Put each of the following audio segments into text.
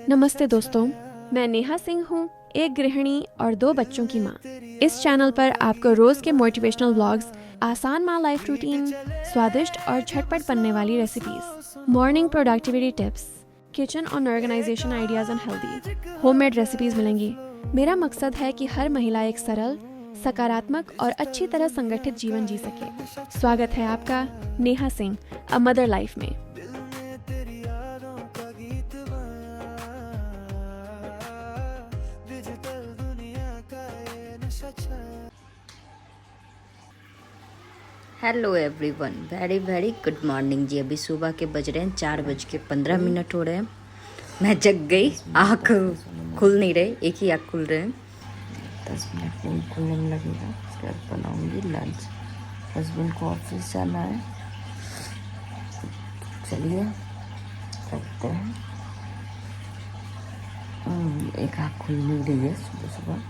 नमस्ते दोस्तों, मैं नेहा सिंह हूँ, एक गृहिणी और 2 बच्चों की माँ। इस चैनल पर आपको रोज के मोटिवेशनल व्लॉग्स, आसान माँ लाइफ रूटीन, स्वादिष्ट और झटपट बनने वाली recipes, morning productivity tips, kitchen और organisation ideas and healthy homemade recipes मिलेंगी। मेरा मकसद है कि हर महिला एक सरल, सकारात्मक और अच्छी तरह संगठित जीवन जी सके। स्वागत है आपका Neha Singh a mother life में। Hello everyone, very good morning ji. अभी सुबह के बज रहे हैं 4:15 हो रहे हैं। मैं जग गई, आँख खुल नहीं रहे, एक ही आँख खुल रहे हैं। 10 मिनट में खुलने में लगेगा। फिर बनाऊंगी लंच। हस्बैंड को ऑफिस जाना है। चलिए करते हैं। एक आँख खुल नहीं रही है सुबह सुबह।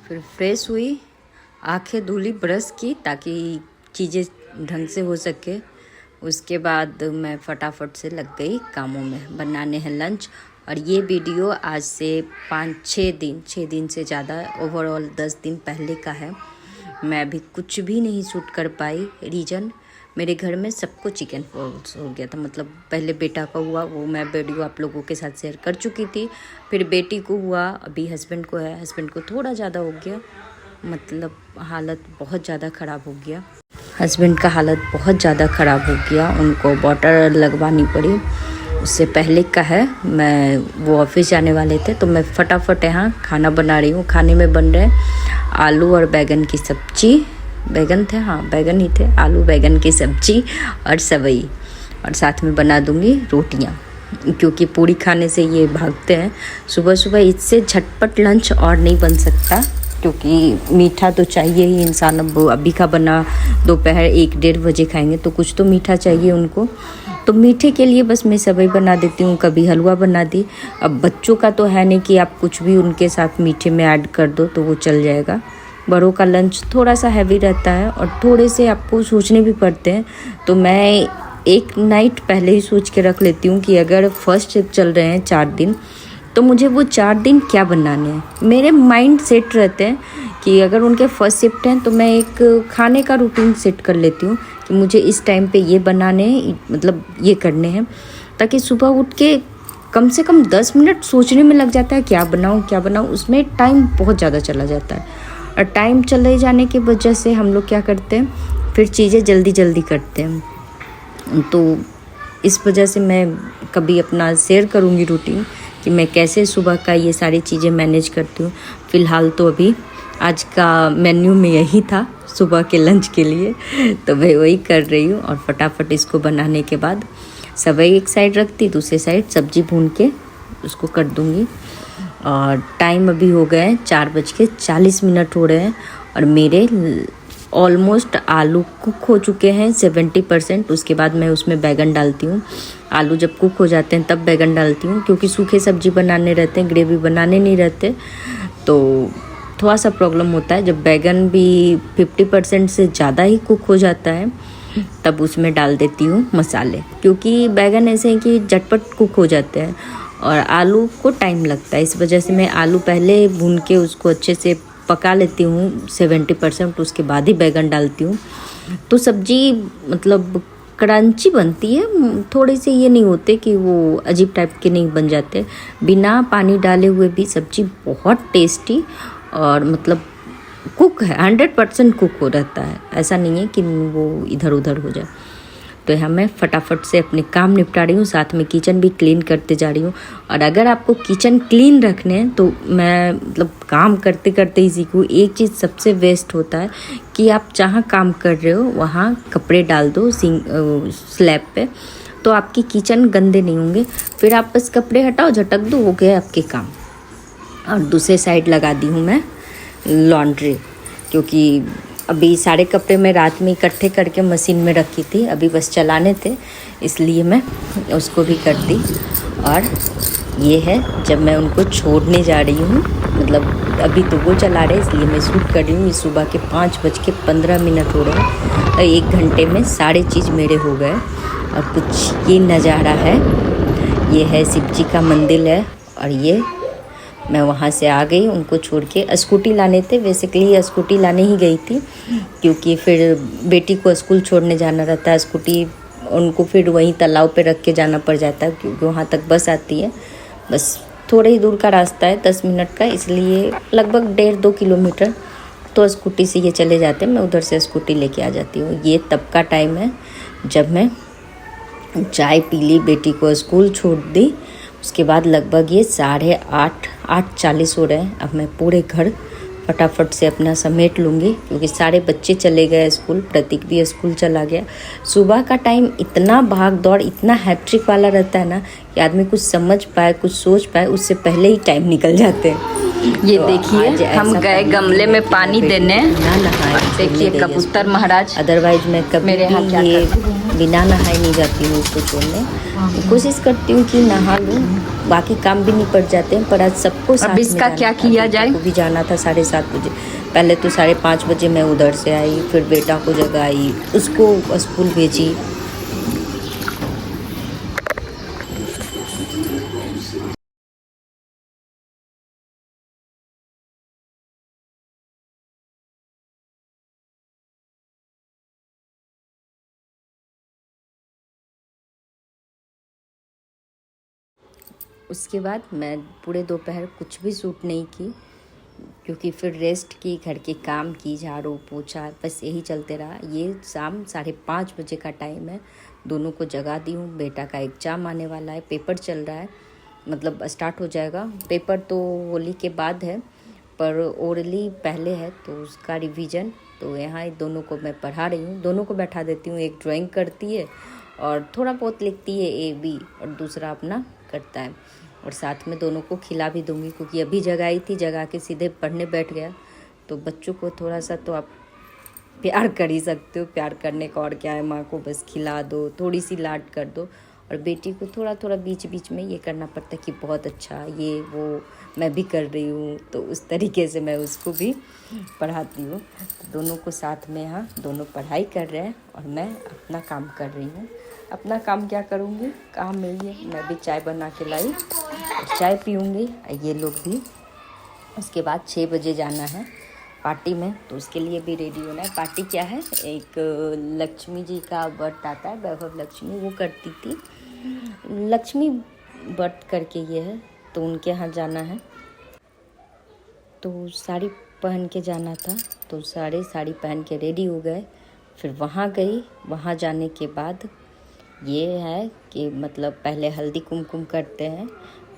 फिर फ्रेश हुई, आंखें धुली, ब्रश की ताकि चीज़ें ढंग से हो सके। उसके बाद मैं फटाफट से लग गई कामों में। बनाने हैं लंच। और ये वीडियो आज से 6 दिन से ज़्यादा, ओवरऑल 10 दिन पहले का है। मैं अभी कुछ भी नहीं शूट कर पाई। रीज़न, मेरे घर में सबको चिकन पॉक्स हो गया था। मतलब पहले बेटा का हुआ, वो मैं वीडियो आप लोगों के साथ शेयर कर चुकी थी। फिर बेटी को हुआ, अभी हस्बैंड को है। हस्बैंड को थोड़ा ज़्यादा हो गया, मतलब हालत बहुत ज़्यादा ख़राब हो गया। हस्बैंड का हालत बहुत ज़्यादा ख़राब हो गया, उनको बॉटल लगवानी पड़ी। उससे पहले का है, मैं वो ऑफिस जाने वाले थे तो मैं फटाफट यहाँ खाना बना रही हूँ। खाने में बन रहे आलू और बैगन की सब्ज़ी। बैगन थे, हाँ बैगन ही थे। आलू बैगन की सब्ज़ी और सेवई, और साथ में बना दूंगी रोटियां, क्योंकि पूरी खाने से ये भागते हैं। सुबह सुबह इससे झटपट लंच और नहीं बन सकता, क्योंकि मीठा तो चाहिए ही इंसान। अब अभी का बना दोपहर 1-1:30 बजे खाएंगे तो कुछ तो मीठा चाहिए उनको। तो मीठे के लिए बस मैं सेवई बना देती हूँ, कभी हलवा बना दी। अब बच्चों का तो है नहीं कि आप कुछ भी उनके साथ मीठे में ऐड कर दो तो वो चल जाएगा। बड़ों का लंच थोड़ा सा हैवी रहता है और थोड़े से आपको सोचने भी पड़ते हैं। तो मैं एक नाइट पहले ही सोच के रख लेती हूँ कि अगर फर्स्ट शिफ्ट चल रहे हैं 4 दिन, तो मुझे वो 4 दिन क्या बनाने हैं। मेरे माइंड सेट रहते हैं कि अगर उनके फर्स्ट शिफ्ट हैं तो मैं एक खाने का रूटीन सेट कर लेती हूँ कि मुझे इस टाइम पे ये बनाने हैं, मतलब ये करने हैं, ताकि सुबह उठ के कम से कम 10 मिनट सोचने में लग जाता है क्या बनाऊँ। उसमें टाइम बहुत ज़्यादा चला जाता है। और टाइम चले जाने की वजह से हम लोग क्या करते हैं, फिर चीज़ें जल्दी करते हैं। तो इस वजह से मैं कभी अपना शेयर करूँगी रूटीन कि मैं कैसे सुबह का ये सारी चीज़ें मैनेज करती हूँ। फ़िलहाल तो अभी आज का मेन्यू में यही था सुबह के लंच के लिए, तो मैं वही कर रही हूँ। और फटाफट इसको बनाने के बाद सेवई एक साइड रखती, दूसरी साइड सब्ज़ी भून के उसको कर दूँगी। और टाइम अभी हो गए 4:40 हो रहे हैं और मेरे ऑलमोस्ट आलू कुक हो चुके हैं 70%। उसके बाद मैं उसमें बैगन डालती हूँ। आलू जब कुक हो जाते हैं तब बैगन डालती हूँ, क्योंकि सूखे सब्जी बनाने रहते हैं, ग्रेवी बनाने नहीं रहते, तो थोड़ा सा प्रॉब्लम होता है। जब बैगन भी 50% से ज़्यादा ही कुक हो जाता है तब उसमें डाल देती हूँ मसाले, क्योंकि बैगन ऐसे हैं कि झटपट कुक हो जाते हैं और आलू को टाइम लगता है। इस वजह से मैं आलू पहले भून के उसको अच्छे से पका लेती हूँ 70%, उसके बाद ही बैगन डालती हूँ। तो सब्जी मतलब क्रंची बनती है, थोड़े से ये नहीं होते कि वो अजीब टाइप के नहीं बन जाते। बिना पानी डाले हुए भी सब्जी बहुत टेस्टी और मतलब कुक है, 100% कुक हो रहता है। ऐसा नहीं है कि वो इधर उधर हो जाए। तो यहाँ मैं फटाफट से अपने काम निपटा रही हूँ, साथ में किचन भी क्लीन करते जा रही हूँ। और अगर आपको किचन क्लीन रखने हैं तो मैं मतलब काम करते करते ही सीखूँ। एक चीज़ सबसे बेस्ट होता है कि आप जहाँ काम कर रहे हो वहाँ कपड़े डाल दो स्लैब पे, तो आपकी किचन गंदे नहीं होंगे। फिर आप बस कपड़े हटाओ, झटक दो, हो गए आपके काम। और दूसरे साइड लगा दी हूँ मैं लॉन्ड्री, क्योंकि अभी सारे कपड़े मैं रात में इकट्ठे करके मशीन में रखी थी, अभी बस चलाने थे, इसलिए मैं उसको भी कर दी। और ये है जब मैं उनको छोड़ने जा रही हूँ, मतलब अभी तो वो चला रहे इसलिए मैं शूट कर रही हूँ। सुबह के 5:15 हो रहे हैं 1 घंटे में सारे चीज़ मेरे हो गए। और कुछ ये नज़ारा है, ये है शिव जी का मंदिर है। और ये मैं वहाँ से आ गई उनको छोड़ के। स्कूटी लाने थे, बेसिकली स्कूटी लाने ही गई थी, क्योंकि फिर बेटी को स्कूल छोड़ने जाना रहता है। स्कूटी उनको फिर वहीं तालाब पे रख के जाना पड़ जाता है, क्योंकि वहाँ तक बस आती है। बस थोड़े ही दूर का रास्ता है, 10 मिनट का, इसलिए लगभग 1.5-2 किलोमीटर। तो स्कूटी से ये चले जाते हैं, मैं उधर से स्कूटी लेके आ जाती हूँ। ये तब का टाइम है जब मैं चाय पी ली, बेटी को स्कूल छोड़ दी। उसके बाद लगभग ये 8:30 हो रहे हैं। अब मैं पूरे घर फटाफट से अपना समेट लूँगी, क्योंकि सारे बच्चे चले गए स्कूल, प्रतीक भी स्कूल चला गया। सुबह का टाइम इतना भाग दौड़, इतना हैट्रिक वाला रहता है ना, कि आदमी कुछ समझ पाए, कुछ सोच पाए, उससे पहले ही टाइम निकल जाते हैं। ये तो देखिए, हम गए गमले में पानी देने, देखिए कबूतर महाराज। अदरवाइज मैं कभी मेरे ये बिना नहाए नहीं जाती हूँ उसको छोड़ने। कोशिश करती हूँ कि नहा लूँ, बाकी काम भी नहीं पड़ जाते हैं। पर आज सबको साथ में इसका क्या किया जाए, को भी जाना था 7:30 बजे। पहले तो 5:30 बजे मैं उधर से आई, फिर बेटा को जगाई, उसको स्कूल भेजी। उसके बाद मैं पूरे दोपहर कुछ भी शूट नहीं की, क्योंकि फिर रेस्ट की, घर के काम की, झाड़ू पोछा, बस यही चलते रहा। ये शाम 5:30 बजे का टाइम है। दोनों को जगा दी हूँ। बेटा का एग्ज़ाम आने वाला है, पेपर चल रहा है, मतलब स्टार्ट हो जाएगा। पेपर तो होली के बाद है, पर ओरली पहले है, तो उसका रिवीजन। तो यहाँ दोनों को मैं पढ़ा रही हूँ, दोनों को बैठा देती हूँ। एक ड्राइंग करती है और थोड़ा बहुत लिखती है AB, और दूसरा अपना करता है। और साथ में दोनों को खिला भी दूंगी, क्योंकि अभी जगाई थी, जगा के सीधे पढ़ने बैठ गया। तो बच्चों को थोड़ा सा तो आप प्यार कर ही सकते हो, प्यार करने का और क्या है। माँ को बस खिला दो, थोड़ी सी लाड कर दो। और बेटी को थोड़ा थोड़ा बीच बीच में ये करना पड़ता है कि बहुत अच्छा, ये वो मैं भी कर रही हूँ, तो उस तरीके से मैं उसको भी पढ़ाती हूँ। तो दोनों को साथ में, यहाँ दोनों पढ़ाई कर रहे हैं और मैं अपना काम कर रही हूँ। अपना काम क्या करूँगी, काम में ही है। मैं भी चाय बना के लाई, चाय पीऊँगी, ये लोग भी। उसके बाद 6 बजे जाना है पार्टी में, तो उसके लिए भी रेडी होना है। पार्टी क्या है, एक लक्ष्मी जी का व्रत आता है, वैभव लक्ष्मी, वो करती थी। लक्ष्मी व्रत करके ये है, तो उनके यहाँ जाना है। तो साड़ी पहन के जाना था, तो साड़ी पहन के रेडी हो गए। फिर वहाँ गई, वहाँ जाने के बाद ये है कि मतलब पहले हल्दी कुमकुम करते हैं,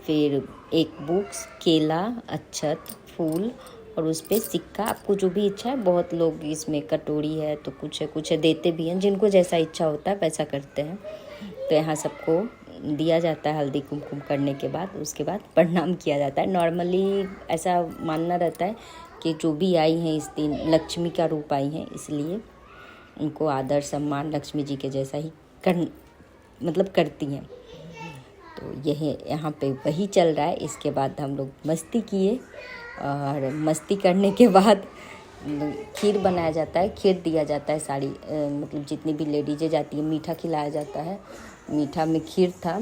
फिर एक बुक्स, केला, अक्षत, फूल, और उस पर सिक्का। आपको जो भी इच्छा है, बहुत लोग इसमें कटोरी है तो कुछ है देते भी हैं, जिनको जैसा इच्छा होता है वैसा करते हैं। तो यहाँ सबको दिया जाता है हल्दी कुमकुम करने के बाद। उसके बाद प्रणाम किया जाता है। नॉर्मली ऐसा मानना रहता है कि जो भी आई हैं इस दिन लक्ष्मी का रूप आई हैं, इसलिए उनको आदर सम्मान लक्ष्मी जी के जैसा ही करती हैं। तो यही यहाँ पे वही चल रहा है। इसके बाद हम लोग मस्ती किए, और मस्ती करने के बाद खीर बनाया जाता है, खीर दिया जाता है सारी, मतलब जितनी भी लेडीजें जाती हैं, मीठा खिलाया जाता है। मीठा में खीर था,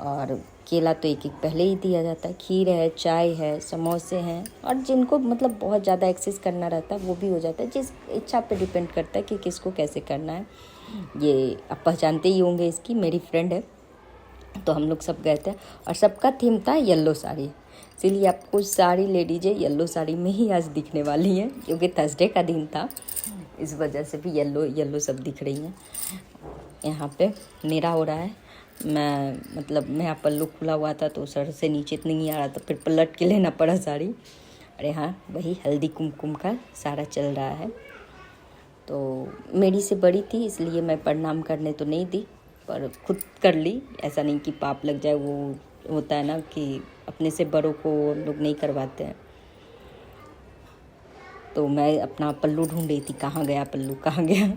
और केला तो एक पहले ही दिया जाता है। खीर है, चाय है, समोसे हैं, और जिनको मतलब बहुत ज़्यादा एक्सेस करना रहता है वो भी हो जाता है। जिस इच्छा पे डिपेंड करता है कि किसको कैसे करना है। ये आप पहचानते ही होंगे, इसकी मेरी फ्रेंड है। तो हम लोग सब गए थे, और सबका थीम था येलो साड़ी, इसीलिए आपको सारी लेडीजें येलो साड़ी में ही आज दिखने वाली हैं, क्योंकि थर्सडे का दिन था, इस वजह से भी येलो सब दिख रही हैं। यहाँ पे मेरा हो रहा है, मेरा पल्लू खुला हुआ था तो सर से नीचे इतनी नहीं आ रहा था, फिर पलट के लेना पड़ा साड़ी। और यहाँ वही हल्दी कुमकुम का सारा चल रहा है। तो मेरी से बड़ी थी, इसलिए मैं प्रणाम करने तो नहीं दी, पर खुद कर ली। ऐसा नहीं कि पाप लग जाए, वो होता है ना कि अपने से बड़ों को लोग नहीं करवाते हैं। तो मैं अपना पल्लू ढूंढ रही थी, कहाँ गया पल्लू, कहाँ गया।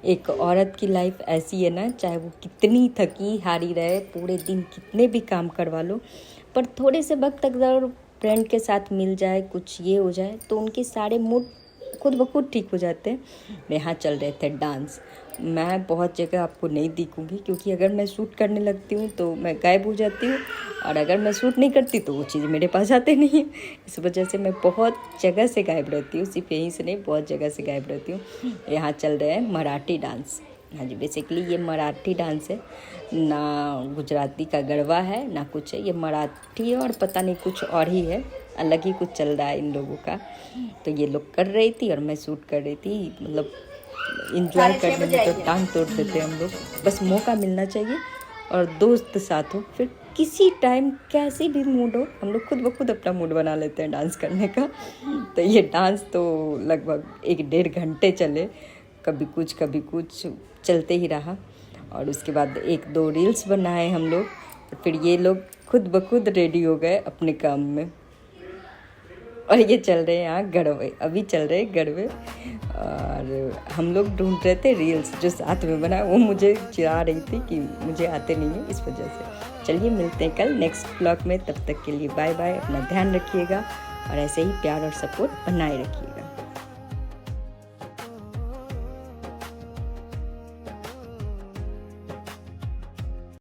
एक औरत की लाइफ ऐसी है ना, चाहे वो कितनी थकी हारी रहे, पूरे दिन कितने भी काम करवा लो, पर थोड़े से वक्त तक अगर फ्रेंड के साथ मिल जाए, कुछ ये हो जाए, तो उनके सारे मूड खुद ब खुद ठीक हो जाते हैं। यहाँ चल रहे थे डांस। मैं बहुत जगह आपको नहीं दिखूंगी क्योंकि अगर मैं शूट करने लगती हूँ तो मैं गायब हो जाती हूँ, और अगर मैं शूट नहीं करती तो वो चीज़ मेरे पास आते नहीं है। इस वजह से मैं बहुत जगह से गायब रहती हूँ, सिर्फ यहीं से नहीं, बहुत जगह से गायब रहती हूँ। यहाँ चल रहे हैं मराठी डांस। हाँ जी, बेसिकली ये मराठी डांस है, ना गुजराती का गरबा है ना कुछ है, ये मराठी है और पता नहीं कुछ और ही है, अलग ही कुछ चल रहा है इन लोगों का। तो ये लोग कर रही थी और मैं शूट कर रही थी। मतलब इंजॉय करने में तो टांग तोड़ देते हैं हम लोग, बस मौका मिलना चाहिए और दोस्त साथ हो, फिर किसी टाइम कैसी भी मूड हो हम लोग खुद ब खुद अपना मूड बना लेते हैं डांस करने का। तो ये डांस तो लगभग 1-1.5 घंटे चले, कभी कुछ चलते ही रहा। और उसके बाद 1-2 रील्स बनाए हम लोग, फिर ये लोग खुद ब खुद रेडी हो गए अपने काम में। और ये चल रहे हैं यहाँ गरबे, अभी चल रहे गरबे। और हम लोग ढूंढ रहे थे रील्स जो साथ में बनाए, वो मुझे चिढ़ा रही थी कि मुझे आते नहीं है, इस वजह से। चलिए मिलते हैं कल नेक्स्ट ब्लॉग में, तब तक के लिए बाय बाय, अपना ध्यान रखिएगा और ऐसे ही प्यार और सपोर्ट बनाए रखिए।